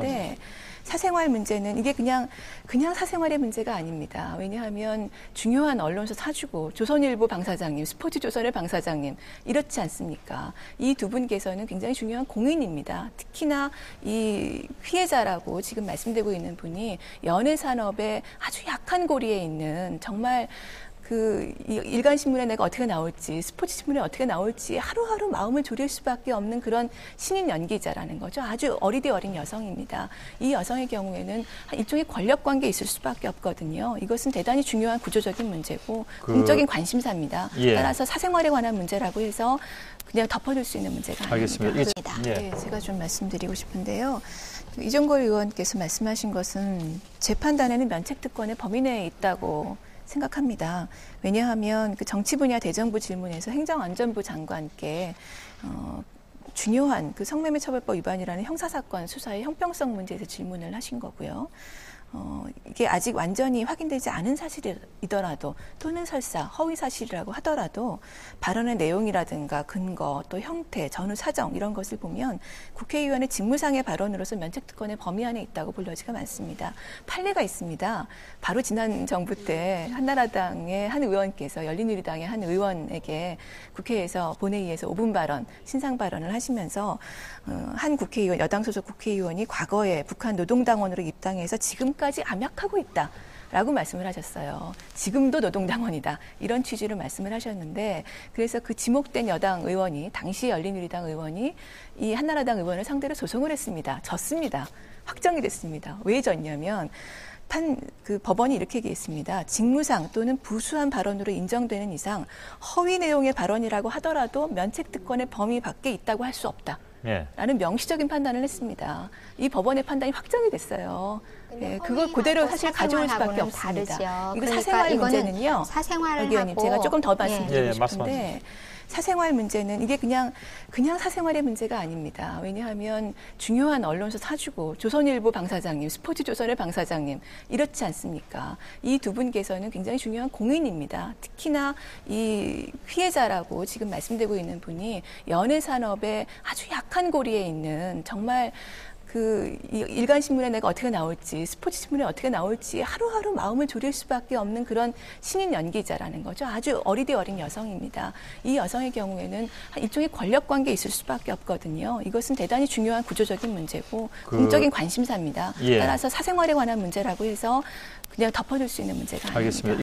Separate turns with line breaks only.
주셨는데 사생활 문제는 이게 그냥 사생활의 문제가 아닙니다. 왜냐하면 중요한 언론사 사주고 조선일보 방사장님, 스포츠조선의 방사장님 이렇지 않습니까? 이 두 분께서는 굉장히 중요한 공인입니다. 특히나 이 피해자라고 지금 말씀되고 있는 분이 연예산업의 아주 약한 고리에 있는 정말 그 일간신문에 내가 어떻게 나올지, 스포츠신문에 어떻게 나올지 하루하루 마음을 졸일 수밖에 없는 그런 신인 연기자라는 거죠. 아주 어리디 어린 여성입니다. 이 여성의 경우에는 일종의 권력관계에 있을 수밖에 없거든요. 이것은 대단히 중요한 구조적인 문제고 공적인 관심사입니다. 따라서 사생활에 관한 문제라고 해서 그냥 덮어둘 수 있는 문제가 아닙니다. 네, 제가 좀 말씀드리고 싶은데요. 이종걸 의원께서 말씀하신 것은 제 판단에는 면책특권의 범위 내에 있다고 생각합니다. 왜냐하면 그 정치 분야 대정부 질문에서 행정안전부 장관께 중요한 그 성매매 처벌법 위반이라는 형사사건 수사의 형평성 문제에서 질문을 하신 거고요. 이게 아직 완전히 확인되지 않은 사실이더라도 또는 설사 허위 사실이라고 하더라도 발언의 내용이라든가 근거 또 형태, 전후 사정 이런 것을 보면 국회의원의 직무상의 발언으로서 면책특권의 범위 안에 있다고 볼 여지가 많습니다. 판례가 있습니다. 바로 지난 정부 때 한나라당의 한 의원께서 열린우리당의 한 의원에게 국회에서 본회의에서 5분 발언, 신상 발언을 하시면서 한 국회의원, 여당 소속 국회의원이 과거에 북한 노동당원으로 입당해서 지금까지 암약하고 있다라고 말씀을 하셨어요. 지금도 노동당원이다. 이런 취지로 말씀을 하셨는데 그래서 그 지목된 여당 의원이 당시 열린우리당 의원이 이 한나라당 의원을 상대로 소송을 했습니다. 졌습니다. 확정이 됐습니다. 왜 졌냐면 그 법원이 이렇게 얘기했습니다. 직무상 또는 부수한 발언으로 인정되는 이상 허위 내용의 발언이라고 하더라도 면책특권의 범위 밖에 있다고 할 수 없다. 라는 명시적인 판단을 했습니다. 이 법원의 판단이 확정이 됐어요. 그걸 그대로 사실 가져올 수밖에 없습니다.
다르죠.
이거 사생활 문제는요. 의원님 제가 조금 더 말씀드리고 싶은데 사생활 문제는 이게 그냥 사생활의 문제가 아닙니다. 왜냐하면 중요한 언론사 사주고 조선일보 방사장님, 스포츠조선의 방사장님 이렇지 않습니까? 이 두 분께서는 굉장히 중요한 공인입니다. 특히나 이 피해자라고 지금 말씀되고 있는 분이 연예산업의 아주 약한 고리에 있는 정말 그 일간신문에 내가 어떻게 나올지, 스포츠신문에 어떻게 나올지 하루하루 마음을 졸일 수밖에 없는 그런 신인 연기자라는 거죠. 아주 어리디 어린 여성입니다. 이 여성의 경우에는 일종의 권력관계에 있을 수밖에 없거든요. 이것은 대단히 중요한 구조적인 문제고 공적인 관심사입니다. 따라서 사생활에 관한 문제라고 해서 그냥 덮어둘 수 있는 문제가 아닙니다.